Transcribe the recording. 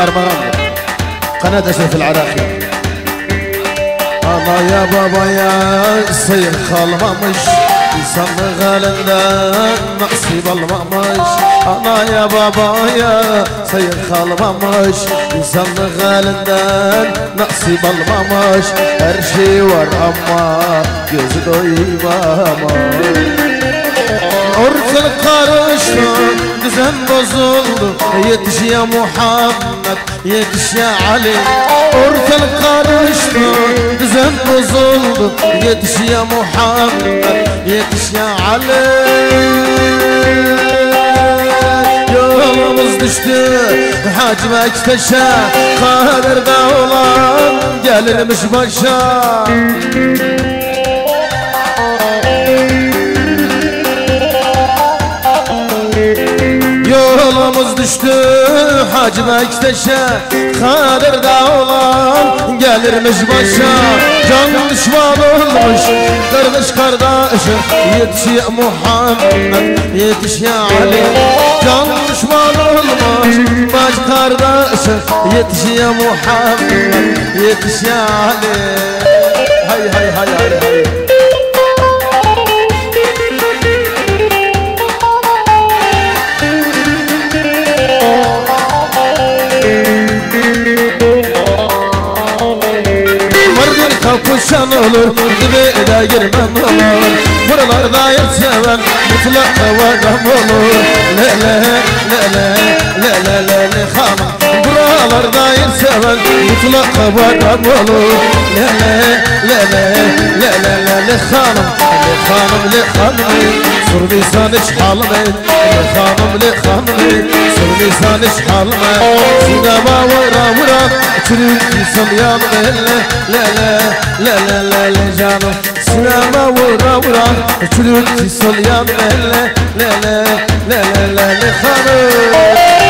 أرمغان قناة أشرف العراقي. الله يا بابا يا سيد خالمامش يسمى غالندان نقصي بالمامش. الله يا بابا يا سيد خالمامش يسمى غالندان نقصي بالمامش. هرشي ورأما يزدوي ماما عرف القرشنا دزن بزولد يدش يا محمد يدش يا علي. عرف القرشنا دزن بزولد يدش يا محمد يدش يا علي. يومuz düştü hacime ekteşe kadirde olan gelirmiş başa. Yolumuz düştü Hacı Bektaş'a Kadir'de olan gelirmiş başa. Can düşman olmuş kardeş kardeşim yetiş ya Muhammed yetiş ya Ali. Can düşman olmuş baş kardeşim yetiş ya Muhammed yetiş ya Ali. Hay hay hay hay hay. Kapışan olur, dibe de girmem olur. Buralarda yetseven mutlak varam olur. Le le le le le le le le hanım. Buralarda yetseven mutlak varam olur. Le le le le le le le le hanım. Le hanım le hanım. Sur lisan işhalme. Le hanım le hanım. Sur lisan işhalme. Sinema vura vura. Çürük insan yanı le le le. La la la la canım sinema vura vura çürük solyan la la la la la la la hanım.